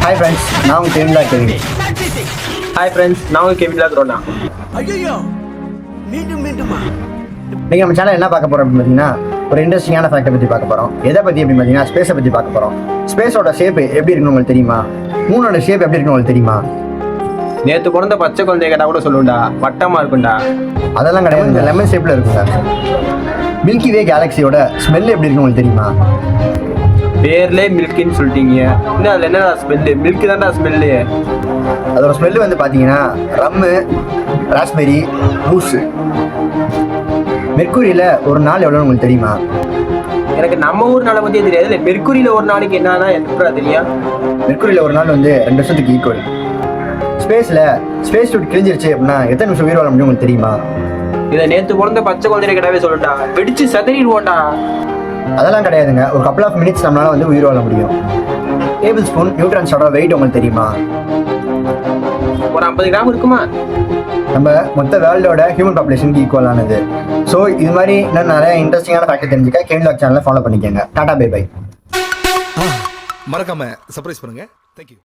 Hi friends, நான் உங்கள் Kevin log Kevin. Hi friends, நான் உங்கள் கெவின் லாக் ரோனா. நீங்கள் நம்ம சேனல் என்ன பார்க்க போகிறோம் அப்படின்னு பார்த்தீங்கன்னா, ஒரு இன்ட்ரெஸ்டிங்கான ஃபேக்டை பற்றி பார்க்க போகிறோம். எதை பற்றி அப்படின்னு பார்த்தீங்கன்னா, ஸ்பேஸை பற்றி பார்க்க போகிறோம். ஸ்பேஸோட ஷேப் எப்படி இருக்குன்னு உங்களுக்கு தெரியுமா? மூணோட ஷேப் எப்படி இருக்குன்னு உங்களுக்கு தெரியுமா? நேற்று பிறந்த பச்சை குழந்தைய கேட்டால் கூட சொல்லுண்டா, வட்டமாக இருக்குண்டா. அதெல்லாம் கிடையாது, லெமன் ஷேப்பில் இருக்குங்க. மில்கி வே கேலக்ஸியோட ஸ்மெல் எப்படி இருக்குன்னு உங்களுக்கு தெரியுமா? பேர்லேயே மில்கின்னு சொல்லிட்டீங்க. இன்னும் அதில் என்னடா ஸ்மெல்லு? மில்க்கு தான்டா ஸ்மெல்லு. அதோட ஸ்மெல்லு வந்து பார்த்தீங்கன்னா ரம்மு, ராஸ்பெரி, பூஸு. மெர்க்குரியில் ஒரு நாள் எவ்வளோன்னு உங்களுக்கு தெரியுமா? எனக்கு நம்ம ஊர் நாளை பற்றியே தெரியாது. இல்லை, மெர்க்குரியில் ஒரு நாளைக்கு என்னன்னா எப்படா தெரியும்? மெர்க்குரியில் ஒரு நாள் வந்து 2 வருஷத்துக்கு ஈக்குவல். ஸ்பேஸில் ஸ்பேஸ் சூட் கிழிஞ்சிருச்சு அப்படின்னா எத்தனை நிமிஷம் உயிர் வாழ முடியும் உங்களுக்கு தெரியுமா? இதை நேற்று பிறந்த பச்சை குழந்தைய கேட்டாவே சொல்லுண்டா, வெடிச்சு சதறிடுவோண்டா. அதெல்லாம் கிடையாதுங்க. ஒரு கப்பல் ஆஃப் மினிட்ஸ் நம்மளால வந்து உயிர் வாழ முடியும். டேபிள் ஸ்பூன் நியூட்ரன்ஸோட வெயிட் உங்களுக்கு தெரியுமா? ஒரு 50 கிராம் இருக்குமா? நம்ம மொத்த வேர்ல்டோட ஹியூமன் பாப்புலேஷனுக்கு ஈக்குவலானது. ஸோ இது மாதிரி இன்னும் நிறைய இன்ட்ரெஸ்டிங்கான ஃபேக்ட் தெரிஞ்சுக்க கெவின் லாக் சேனலை ஃபாலோ பண்ணிக்கோங்க. Tata bye bye. மறக்காம சர்ப்ரைஸ் பண்ணுங்க. தேங்க்யூ.